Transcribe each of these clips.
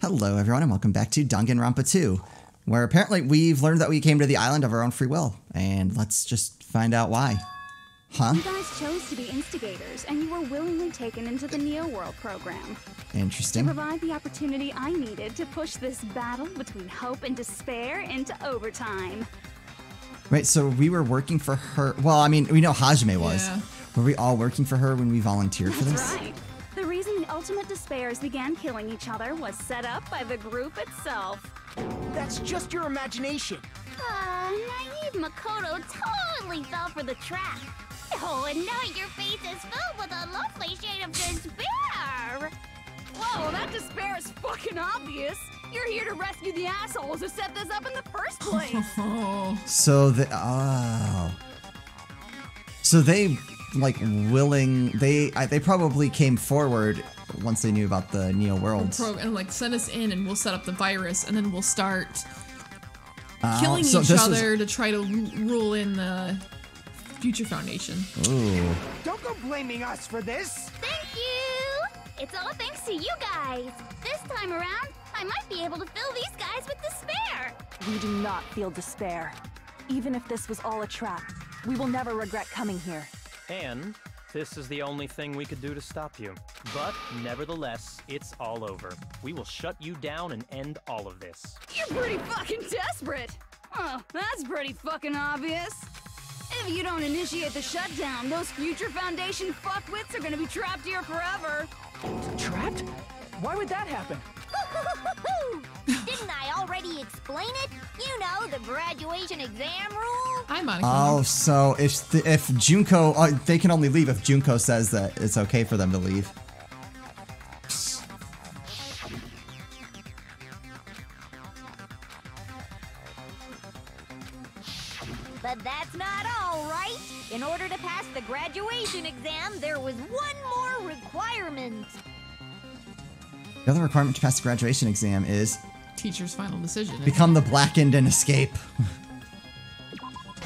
Hello everyone and welcome back to Danganronpa 2, where apparently we've learned that we came to the island of our own free will, and let's just find out why. Huh? You guys chose to be instigators, and you were willingly taken into the Neo World program. Interesting. To provide the opportunity I needed to push this battle between hope and despair into overtime. Right, so we were working for her. Well, I mean, we know Hajime was. Yeah. Were we all working for her when we volunteered for this? That's right. The reason the Ultimate Despairs began killing each other was set up by the group itself. That's just your imagination. Naive Makoto totally fell for the trap. Oh, and now your face is filled with a lovely shade of despair. Whoa, that despair is fucking obvious. You're here to rescue the assholes who set this up in the first place. So they like they probably came forward once they knew about the Neo Worlds. And like send us in and we'll set up the virus and then we'll start killing so each other to try to rule in the Future Foundation. Ooh. Don't go blaming us for this. Thank you. It's all thanks to you guys. This time around, I might be able to fill these guys with despair. We do not feel despair. Even if this was all a trap, we will never regret coming here. And this is the only thing we could do to stop you. But nevertheless, it's all over. We will shut you down and end all of this. You're pretty fucking desperate. Oh, that's pretty fucking obvious. If you don't initiate the shutdown, those Future Foundation fuckwits are gonna be trapped here forever. Trapped? Why would that happen? Didn't I already explain it? You know, the graduation exam rule. Hi, Monica. Oh, so if Junko, they can only leave if Junko says that it's okay for them to leave. But that's not all, right? In order to pass the graduation exam, there was one more requirement. The other requirement to pass the graduation exam is Teacher's final decision. become the Blackened and escape.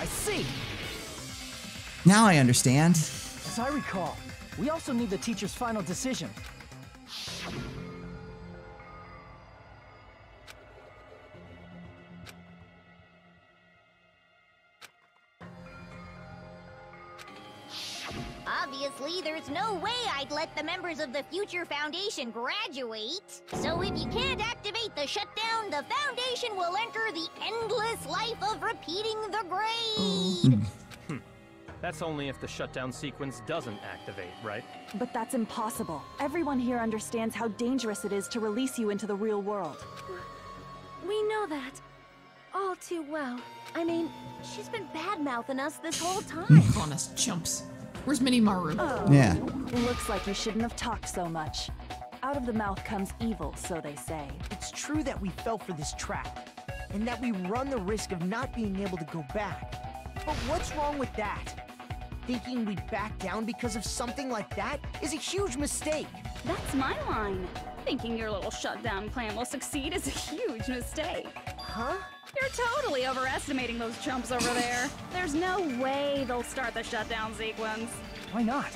I see. Now I understand. As I recall, we also need the teacher's final decision. Obviously, there's no way I'd let the members of the Future Foundation graduate. So if you can't activate the shutdown, the Foundation will enter the endless life of repeating the grade. That's only if the shutdown sequence doesn't activate, right? But that's impossible. Everyone here understands how dangerous it is to release you into the real world. We know that. All too well. I mean, she's been bad-mouthing us this whole time. Calling us chumps. Where's Mini Maru? Yeah. Looks like you shouldn't have talked so much. Out of the mouth comes evil, so they say. It's true that we fell for this trap, and that we run the risk of not being able to go back. But what's wrong with that? Thinking we'd back down because of something like that is a huge mistake. That's my line. Thinking your little shutdown plan will succeed is a huge mistake. Huh? You're totally overestimating those chumps over there. There's no way they'll start the shutdown sequence. Why not?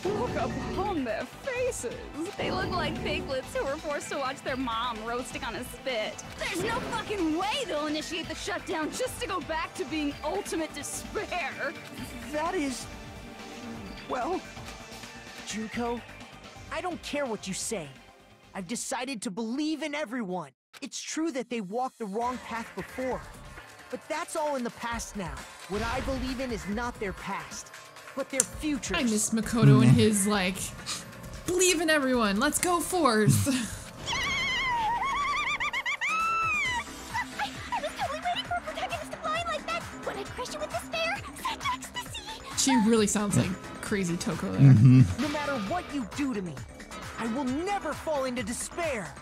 Look upon their faces. They look like piglets who were forced to watch their mom roasting on a spit. There's no fucking way they'll initiate the shutdown just to go back to being ultimate despair. That is... well... Junko, I don't care what you say. I've decided to believe in everyone. It's true that they walked the wrong path before, but that's all in the past now. What I believe in is not their past, but their future. I miss Makoto and his, like, believe in everyone, let's go forth. I was totally waiting for a protagonist to fly like that when I crush you with despair, such ecstasy. She really sounds like crazy Toko there. No matter what you do to me, I will never fall into despair.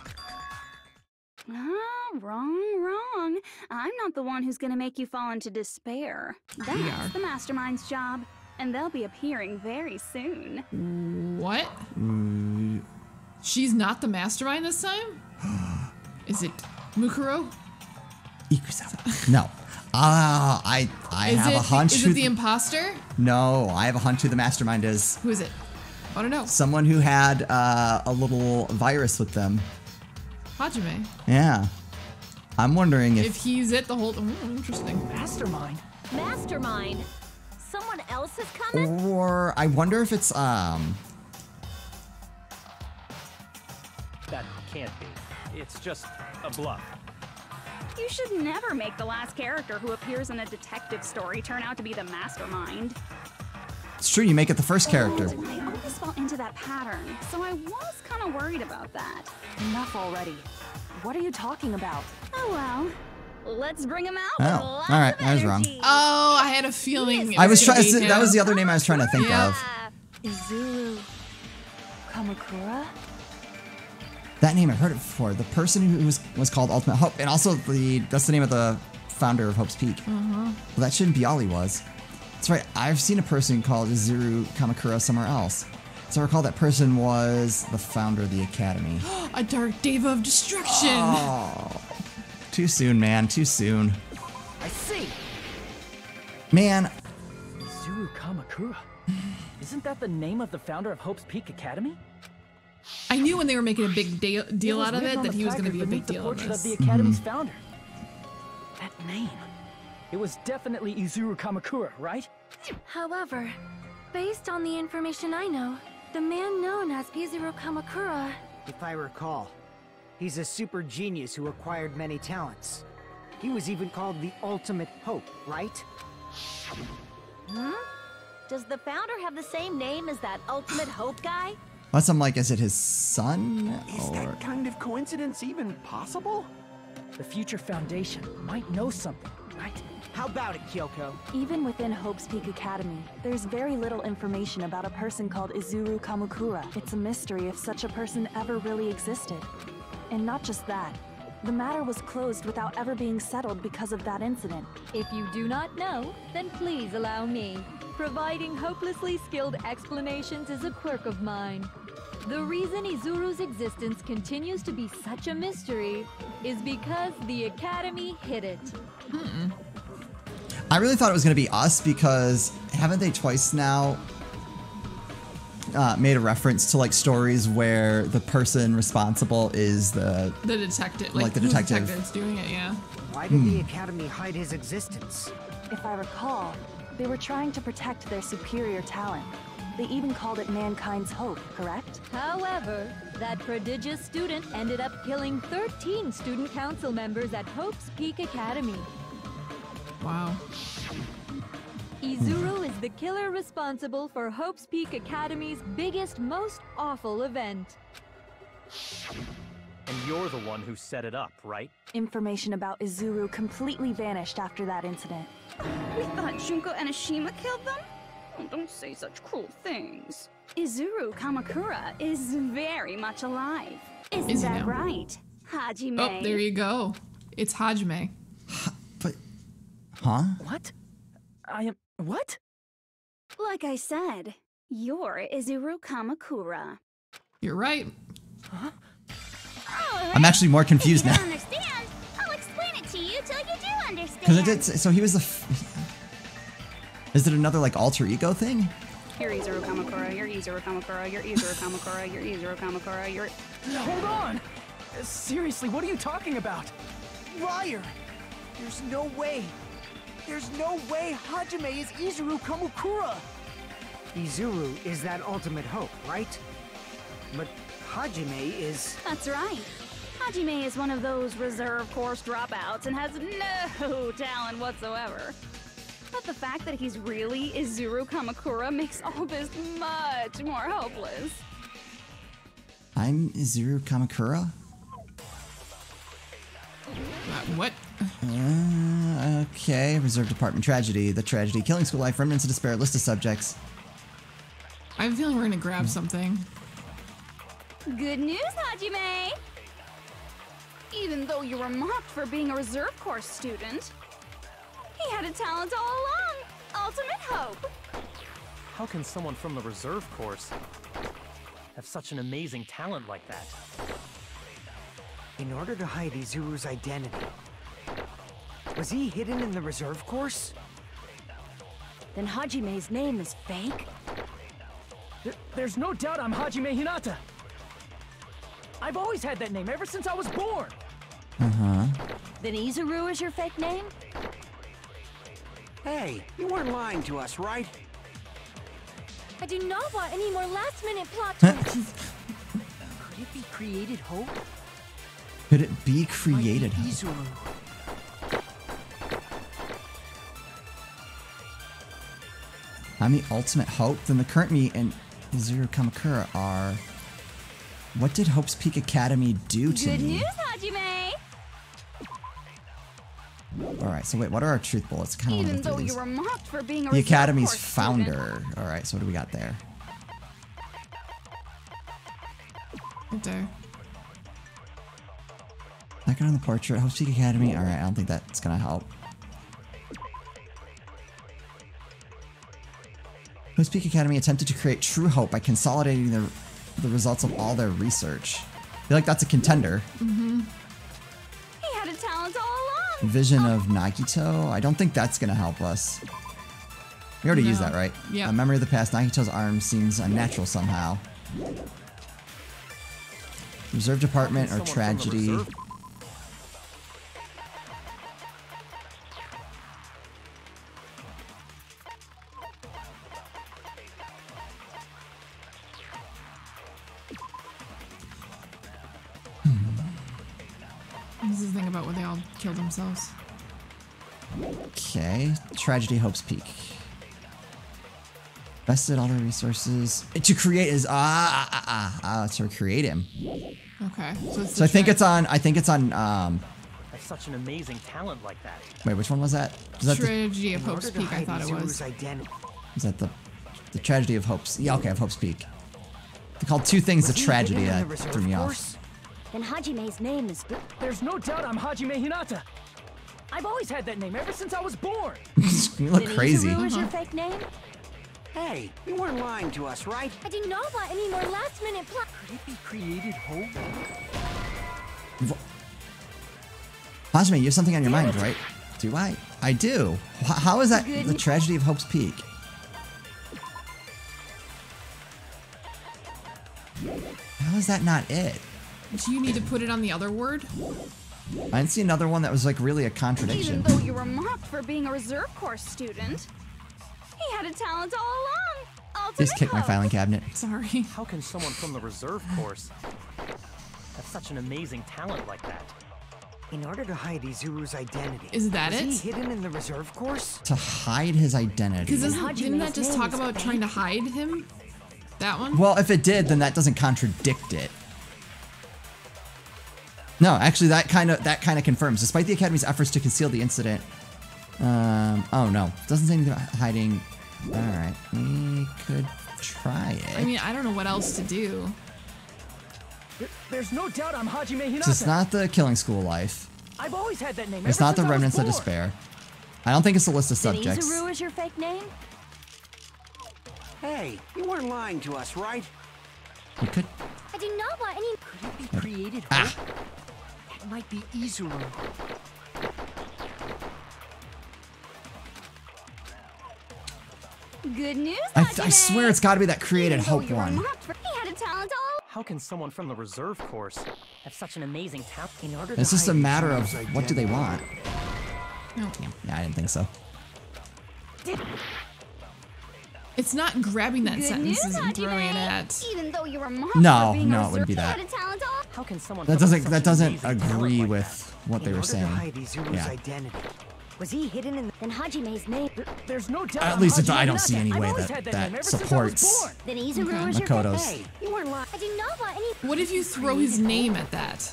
Wrong. I'm not the one who's gonna make you fall into despair. That's the Mastermind's job, and they'll be appearing very soon. What? She's not the mastermind this time? Is it Mukuro? Ikusawa. No. I have a hunch. Is it the imposter? No, I have a hunch who the mastermind is. Who is it? I don't know. Someone who had a little virus with them. Hajime. Yeah. I'm wondering If he's it the whole. Interesting. Mastermind. Mastermind. Someone else is coming? or I wonder if it's That can't be. It's just a bluff. You should never make the last character who appears in a detective story turn out to be the mastermind. It's true, you make it the first character. I always fall into that pattern, so I was kind of worried about that. Enough already. What are you talking about? Oh well. Let's bring him out. Oh, with all lots right, of I was wrong. energy. Oh, I had a feeling. I was trying. to. That was the other name I was trying to think Yeah. of. Izuru Kamakura? That name I heard it before. The person who was called Ultimate Hope, and also that's the name of the founder of Hope's Peak. Well, that shouldn't be all he was. That's right. I've seen a person called Izuru Kamakura somewhere else. So I recall that person was the founder of the academy. A dark deva of destruction. Oh, too soon, man. Too soon. I see. Man, Izuru Kamakura. Isn't that the name of the founder of Hope's Peak Academy? I knew when they were making a big deal out of written it on that the he was going to be a placard big beneath deal in the portrait of this. the Academy's founder. That name. It was definitely Izuru Kamakura, right? However, based on the information I know, the man known as Izuru Kamakura... If I recall, he's a super genius who acquired many talents. He was even called the Ultimate Hope, right? Does the founder have the same name as that Ultimate Hope guy? unless I'm like, is it his son? Is Or that kind of coincidence even possible? The future foundation might know something, right? How about it, Kyoko? Even within Hope's Peak Academy, there's very little information about a person called Izuru Kamakura. It's a mystery if such a person ever really existed. And not just that, the matter was closed without ever being settled because of that incident. If you do not know, then please allow me. Providing hopelessly skilled explanations is a quirk of mine. The reason Izuru's existence continues to be such a mystery is because the Academy hid it. I really thought it was going to be us because haven't they twice now made a reference to like stories where the person responsible is the detective, like the who's detective. that's doing it, yeah. Why did the Academy hide his existence? If I recall, they were trying to protect their superior talent. They even called it mankind's hope, correct? However, that prodigious student ended up killing 13 student council members at Hope's Peak Academy. Wow. Izuru is the killer responsible for Hope's Peak Academy's biggest, most awful event. And you're the one who set it up, right? Information about Izuru completely vanished after that incident. We thought Junko and Ashima killed them? Oh, don't say such cruel things. Izuru Kamakura is very much alive. Isn't Is he that now? right, Hajime? Oh, there you go. It's Hajime. But, huh? What? I am... What? Like I said, you're Izuru Kamakura. You're right. I'm actually more confused You now. don't understand? I'll explain it to you till you do understand. Because it did. So he was the. Is it another like alter ego thing? You're Izuru Kamakura, you're Izuru Kamakura, you're Izuru Kamakura, you're Izuru Kamakura, you're... Hold on! Seriously, what are you talking about? Liar! There's no way. There's no way Hajime is Izuru Kamakura! Izuru is that ultimate hope, right? But Hajime is... That's right. Hajime is one of those reserve course dropouts and has no talent whatsoever. But the fact that he's really Izuru Kamakura makes all this much more hopeless. I'm Izuru Kamakura? What? Okay. Reserve Department Tragedy. The Tragedy. Killing School Life. Remnants of Despair. List of subjects. I have a feeling we're gonna grab something. Good news, Hajime! Even though you were mocked for being a reserve course student, he had a talent all along! Ultimate hope! How can someone from the reserve course have such an amazing talent like that? In order to hide Izuru's identity, was he hidden in the reserve course? Then Hajime's name is fake? There's no doubt I'm Hajime Hinata! I've always had that name ever since I was born. Uh-huh. Then Izuru is your fake name? Hey, you weren't lying to us, right? I do not want any more last-minute plot twists. Could it be created hope? Could it be created? Might be Izuru. I'm the ultimate hope. Then the current me and Izuru Kamakura are. What did Hope's Peak Academy do to Good me? news, Hajime! Alright, so wait, what are our truth bullets? Kind of Even want to go though through you these. were mocked for being a The reserve Academy's corps student. founder. Alright, so what do we got there? Right there. Back on the portrait. Hope's Peak Academy. Alright, I don't think that's gonna help. Hope's Peak Academy attempted to create true hope by consolidating the results of all their research. I feel like that's a contender. He had a talent all along. Vision of Nagito. I don't think that's gonna help us. We already used that, right? Yeah. A memory of the past. Nagito's arm seems unnatural somehow. Reserve department or tragedy. This is the thing about when they all kill themselves. Okay. Tragedy Hope's Peak. Invested all their resources. To create is to create him. Okay. It's So I think it's on Have such an amazing talent like that. wait, which one was that? Was that Tragedy of Hope's Peak, I thought it was. was that the tragedy of Hope's? Yeah, okay, of Hope's Peak. They called two things the tragedy that threw me off. Then Hajime's name is... There's no doubt I'm Hajime Hinata. I've always had that name ever since I was born. You look Then crazy. Izuru is your fake name? Hey, you weren't lying to us, right? I do not want any more last-minute plot... Could it be created hope? Hajime, you have something on your mind, right? Do I? I do. How is that the tragedy of Hope's Peak? How is that not it? Do you need to put it on the other word? I didn't see another one that was like really a Even contradiction. though you were mocked for being a reserve corps student, he had a talent all along. Ultimate Just kick my hope. filing cabinet. Sorry. How can someone from the reserve force have such an amazing talent like that? In order to hide Izuru's identity. Is that was it? he hidden in the reserve course? To hide his identity. Because didn't that just talk about trying to hide him? That one? Well, if it did, then that doesn't contradict it. No, actually, that kind of confirms. Despite the Academy's efforts to conceal the incident, oh no, doesn't say anything about hiding. All right, we could try it. I mean, I don't know what else to do. There's no doubt I'm Hajime Hinata. It's not the Killing School Life. I've always had that name. It's ever not the since I was Remnants of born. Despair. I don't think it's a list of Then subjects. Izuru is your fake name? Hey, you weren't lying to us, right? We could. I do not want any... Could it be created Ah. hope? That might be Izuru. Good news, I Hajime. swear it's got to be that created Even though hope you were one. mocked for- He had a talent all. How can someone from the reserve force have such an amazing talent? In order It's to just a hide matter of Izuru's what do they identity. want. No. Yeah, I didn't think so. It's not grabbing that Good sentence news, and throwing it Hajime. at. Even though you were mocked No, for being no, a it wouldn't be reserve- that. He had a talent all. How can someone That come up doesn't with that such an doesn't amazing talent agree like with what they In were order to saying. hide Izuru's Yeah. identity. Was he hidden in the... Then Hajime's name... There's no doubt. At I'm least Hajime I don't see Hinata. any I've way always that had that name ever since I was supports born. Then Izuru Okay. is your Makoto's. fake... Hey, you weren't lying. I do not want any... What if you throw his name at that?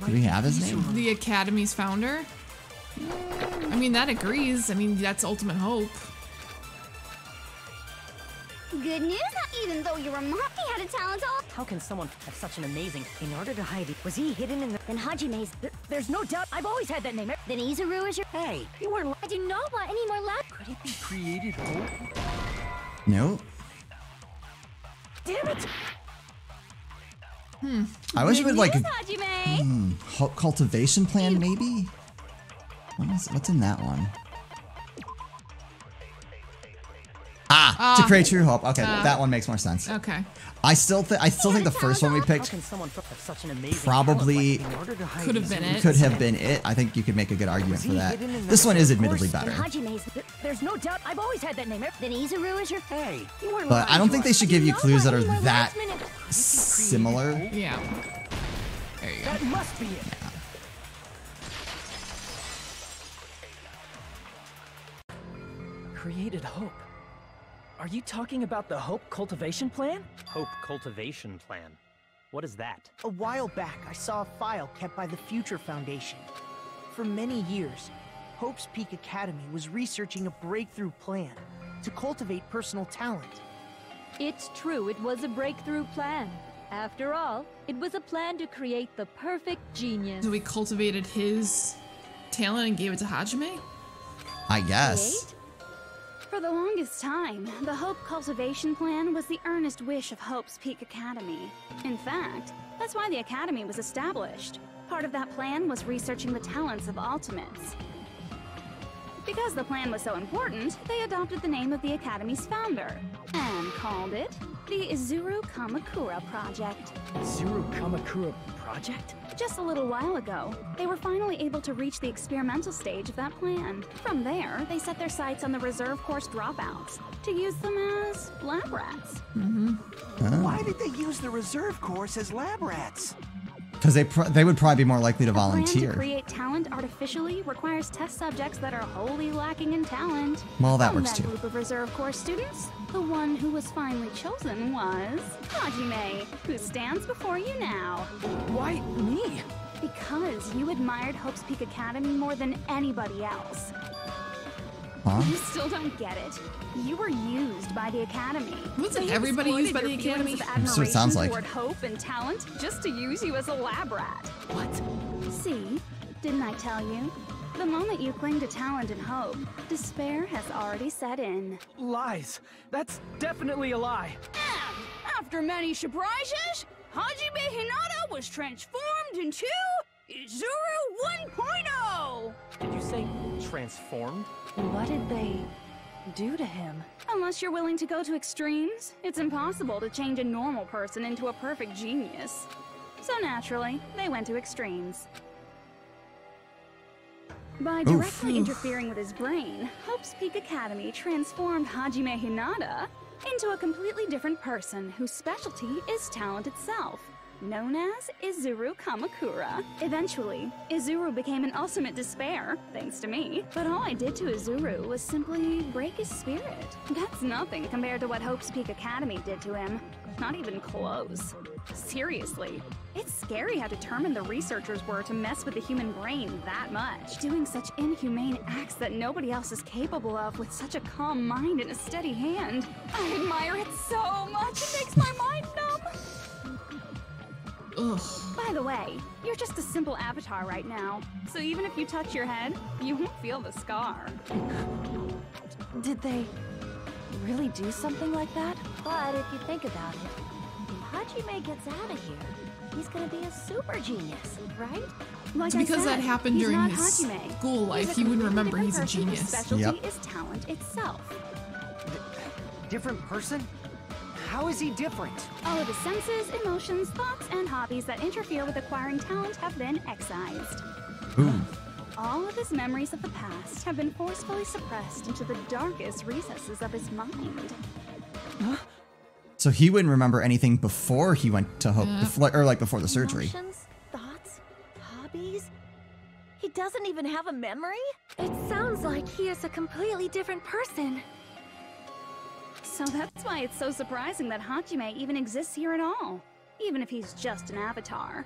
Do we have his name? The Academy's founder? I mean, that agrees. I mean, that's ultimate hope. Good news. Even though you were mocked, he had a talent all. How can someone have such an amazing... In order to hide it, was he hidden in the... Then Hajime's... There's no doubt. I've always had that name. Then Izuru is your... Hey, you weren't lying. I do not want any more lab... Could it be created hope? No. Damn it! I wish it would like Good news, Hajime. hope cultivation plan maybe. What's in that one? To create true hope. Okay, that one makes more sense. Okay. I still think the first one we picked probably could have been it. Could have been it. I think you could make a good argument for that. This one is admittedly better. There's no doubt. I've always had that name. Then Izuru is your. Hey, But I don't think they should give you clues that are that similar. Yeah. There you go. That must be it. Created hope. Are you talking about the Hope Cultivation Plan? Hope Cultivation Plan. What is that? A while back, I saw a file kept by the Future Foundation. For many years, Hope's Peak Academy was researching a breakthrough plan to cultivate personal talent. It's true, it was a breakthrough plan. After all, it was a plan to create the perfect genius. So we cultivated his talent and gave it to Hajime? I guess. For the longest time, the Hope Cultivation Plan was the earnest wish of Hope's Peak Academy. In fact, that's why the Academy was established. Part of that plan was researching the talents of Ultimates. Because the plan was so important, they adopted the name of the Academy's founder and called it the Izuru Kamakura Project. Izuru Kamakura Project? Just a little while ago, they were finally able to reach the experimental stage of that plan. From there, they set their sights on the reserve course dropouts to use them as lab rats. Why did they use the reserve course as lab rats? Because they would probably be more likely to The plan volunteer. to create talent artificially requires test subjects that are wholly lacking in talent. Well, that From works too. group of reserve course students, the one who was finally chosen was Hajime, who stands before you now. Why me? Because you admired Hope's Peak Academy more than anybody else. Huh? You still don't get it. You were used by the Academy. Wasn't They everybody used by exploited the your Academy? feelings of That's what it sounds like. admiration toward hope and talent just to use you as a lab rat. What? See, didn't I tell you? The moment you cling to talent and hope, despair has already set in. Lies. That's definitely a lie. After many surprises, Hajime Hinata was transformed into Izuru 1.0! Did you say transformed? What did they do to him? Unless you're willing to go to extremes, it's impossible to change a normal person into a perfect genius. So naturally, they went to extremes. By directly interfering with his brain, Hope's Peak Academy transformed Hajime Hinata into a completely different person whose specialty is talent itself, known as Izuru Kamakura. Eventually, Izuru became an ultimate despair, thanks to me. But all I did to Izuru was simply break his spirit. That's nothing compared to what Hope's Peak Academy did to him. Not even close. Seriously, it's scary how determined the researchers were to mess with the human brain that much. Doing such inhumane acts that nobody else is capable of with such a calm mind and a steady hand. I admire it so much, it makes my mind numb. Ugh. By the way, you're just a simple avatar right now, so even if you touch your head, you won't feel the scar. Did they really do something like that? But if you think about it, if Hajime gets out of here, he's gonna be a super genius, right? Like It's because I said, that happened he's during not his Hajime. school life. He's He wouldn't completely remember different he's a person whose genius. specialty is talent itself. Different person? How is he different? All of his senses, emotions, thoughts, and hobbies that interfere with acquiring talent have been excised. Ooh. All of his memories of the past have been forcefully suppressed into the darkest recesses of his mind. So he wouldn't remember anything before he went to Hope, before the surgery. Emotions, thoughts, hobbies. He doesn't even have a memory? It sounds like he is a completely different person. So that's why it's so surprising that Hajime even exists here at all, even if he's just an avatar.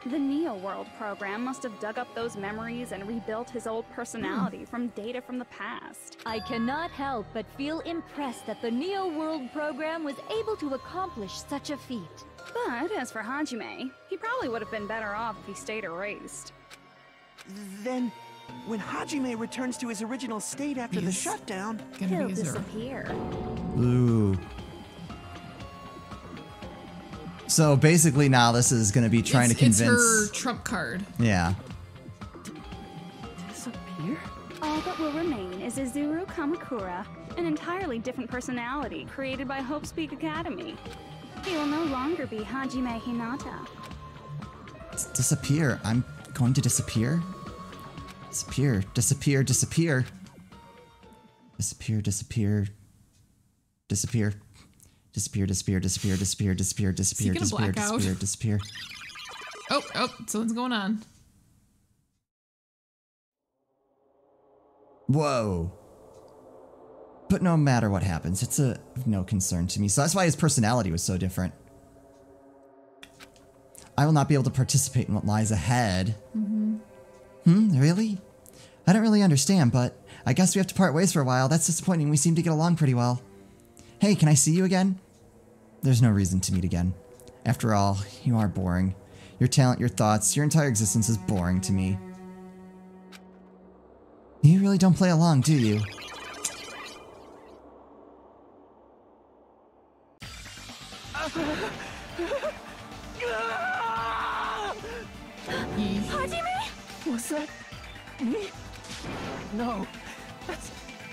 The Neo World program must have dug up those memories and rebuilt his old personality from data from the past. I cannot help but feel impressed that the Neo World program was able to accomplish such a feat. But as for Hajime, he probably would have been better off if he stayed erased. Then, when Hajime returns to his original state after the shutdown, He'll disappear. Ooh. So basically now this is going to be trying to convince... It's her trump card. Yeah. Disappear? All that will remain is Izuru Kamakura, An entirely different personality created by Hope's Peak Academy. He will no longer be Hajime Hinata. Disappear. I'm going to disappear? Disappear. Disappear. Disappear. Disappear. Disappear. Disappear. Disappear. Disappear. Disappear. Disappear. Disappear. Disappear. Disappear. Disappear. Disappear. Oh, something's going on. Whoa. But no matter what happens, it's of no concern to me. So that's why his personality was so different. I will not be able to participate in what lies ahead. Really? I don't really understand, but I guess we have to part ways for a while. That's disappointing. We seem to get along pretty well. Hey, can I see you again? There's no reason to meet again. After all, you are boring. Your talent, your thoughts, your entire existence is boring to me. You really don't play along, do you? Hajime? Was that me? No,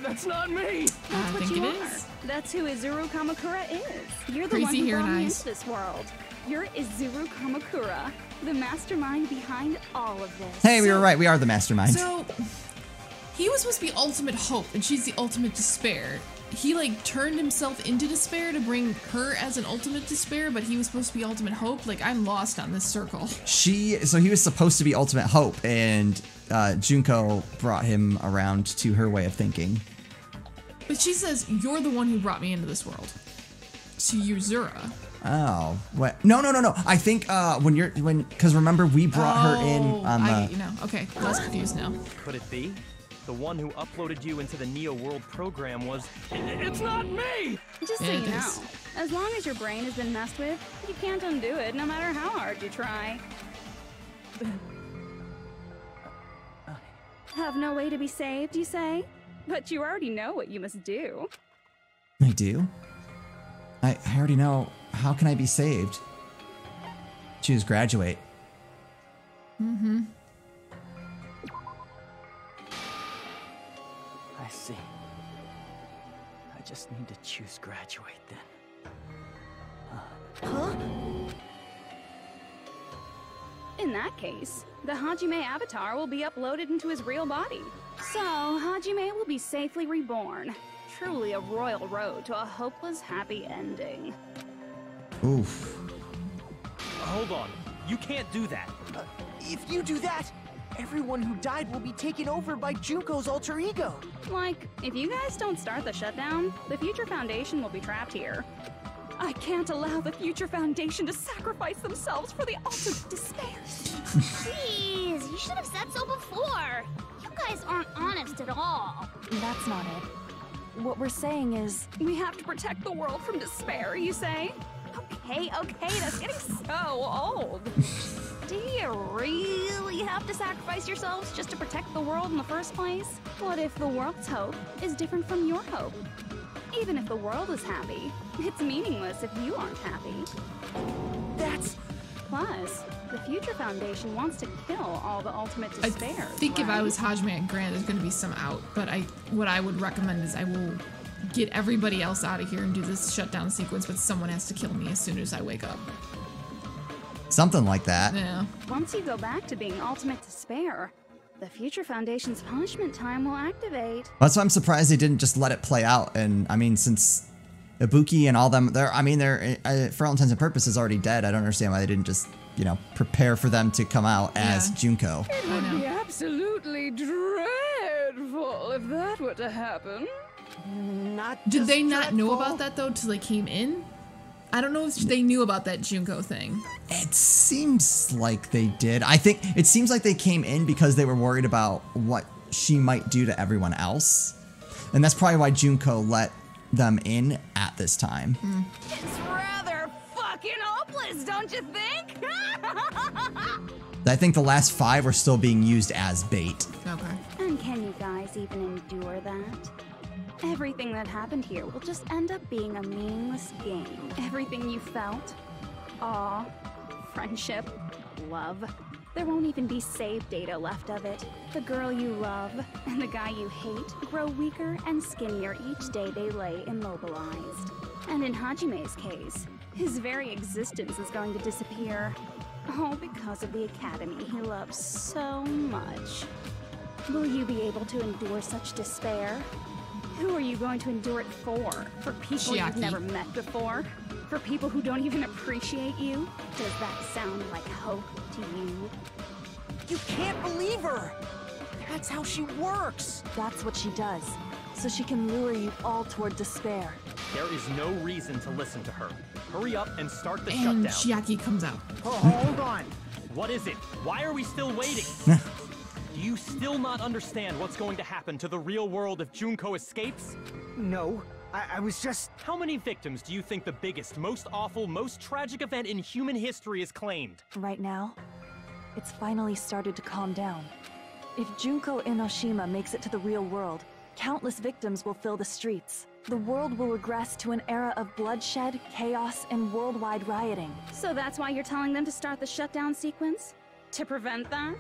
that's not me. I think it is. That's who Izuru Kamakura is. You're the Crazy one who hair brought and me eyes. into this world. You're Izuru Kamakura, the mastermind behind all of this. Hey, we were right. We are the mastermind. So, he was supposed to be ultimate hope, and she's the ultimate despair. He, like, turned himself into despair to bring her as an ultimate despair, but he was supposed to be ultimate hope. Like, I'm lost on this circle. So he was supposed to be ultimate hope, and Junko brought him around to her way of thinking. But she says, you're the one who brought me into this world. To Yuzura. Oh, what? No. I think because remember we brought her in on the. Okay, less confused now. Could it be? The one who uploaded you into the Neo World program was... It's not me! Just so you know, as long as your brain has been messed with, you can't undo it, no matter how hard you try. Have no way to be saved, you say? But you already know what you must do. I do? I already know. How can I be saved? Choose graduate. I see. I just need to choose graduate then. In that case, the Hajime avatar will be uploaded into his real body. So, Hajime will be safely reborn. Truly a royal road to a hopeless happy ending. Oof. Hold on. You can't do that. If you do that, everyone who died will be taken over by Junko's alter ego. Like, if you guys don't start the shutdown, the Future Foundation will be trapped here. I can't allow the Future Foundation to sacrifice themselves for the ultimate despair. Jeez, you should have said so before. You guys aren't honest at all. That's not it. What we're saying is... We have to protect the world from despair, you say? Okay, that's getting so old. Do you really have to sacrifice yourselves just to protect the world in the first place? What if the world's hope is different from your hope? Even if the world is happy, it's meaningless if you aren't happy. That's... Plus, the Future Foundation wants to kill all the ultimate despairs. I think if I was Hajime and Grant, there's going to be some out, but what I would recommend is I will get everybody else out of here and do this shutdown sequence, but someone has to kill me as soon as I wake up. Something like that. Yeah. Once you go back to being ultimate despair, the Future Foundation's punishment time will activate. That's why I'm surprised they didn't just let it play out. And I mean, since Ibuki and all them, they're for all intents and purposes already dead. I don't understand why they didn't just, prepare for them to come out as Junko. It would be absolutely dreadful if that were to happen. Did they not know about that though till they came in? I don't know if they knew about that Junko thing. It seems like they did. I think it seems like they came in because they were worried about what she might do to everyone else. And that's probably why Junko let them in at this time. It's rather fucking hopeless, don't you think? I think the last 5 were still being used as bait. Okay. And can you guys even endure that? Everything that happened here will just end up being a meaningless game. Everything you felt, awe, friendship, love, there won't even be save data left of it. The girl you love and the guy you hate grow weaker and skinnier each day they lay immobilized. And in Hajime's case, his very existence is going to disappear. All because of the academy he loves so much. Will you be able to endure such despair? Who are you going to endure it for? For people you've never met before? For people who don't even appreciate you? Does that sound like hope to you? You can't believe her! That's how she works! That's what she does, so she can lure you all toward despair. There is no reason to listen to her. Hurry up and start the And shutdown. Chiaki comes out. Oh, hold on. What is it? Why are we still waiting? Do you still not understand what's going to happen to the real world if Junko escapes? No, I was just... How many victims do you think the biggest, most awful, most tragic event in human history has claimed? Right now, it's finally started to calm down. If Junko Enoshima makes it to the real world, countless victims will fill the streets. The world will regress to an era of bloodshed, chaos, and worldwide rioting. So that's why you're telling them to start the shutdown sequence? To prevent that?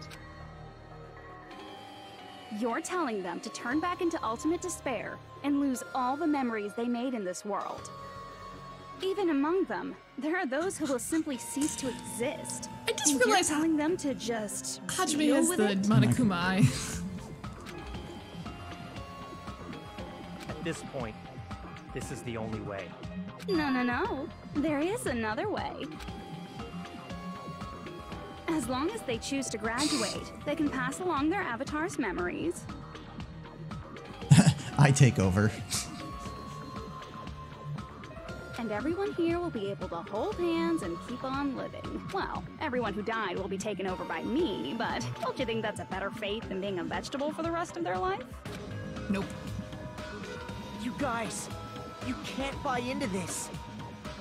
You're telling them to turn back into ultimate despair and lose all the memories they made in this world. Even among them, there are those who will simply cease to exist. I just realized you're telling them to just Hajime deal has with the it? Monokuma eye. At this point, this is the only way. No. There is another way. As long as they choose to graduate, they can pass along their avatar's memories. I take over. And everyone here will be able to hold hands and keep on living. Well, everyone who died will be taken over by me, but don't you think that's a better fate than being a vegetable for the rest of their life? Nope. You guys, you can't buy into this.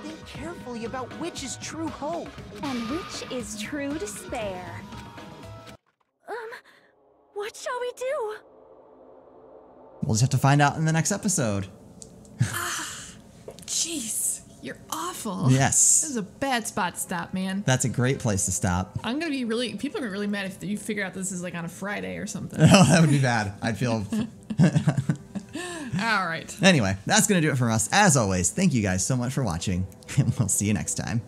Think carefully about which is true hope. And which is true despair. What shall we do? We'll just have to find out in the next episode. Jeez, you're awful. Yes. This is a bad spot to stop, man. That's a great place to stop. I'm gonna be really. People are gonna be really mad if you figure out this is like on a Friday or something. Oh, that would be bad. I'd feel. All right. Anyway, that's going to do it from us. As always, thank you guys so much for watching, and we'll see you next time.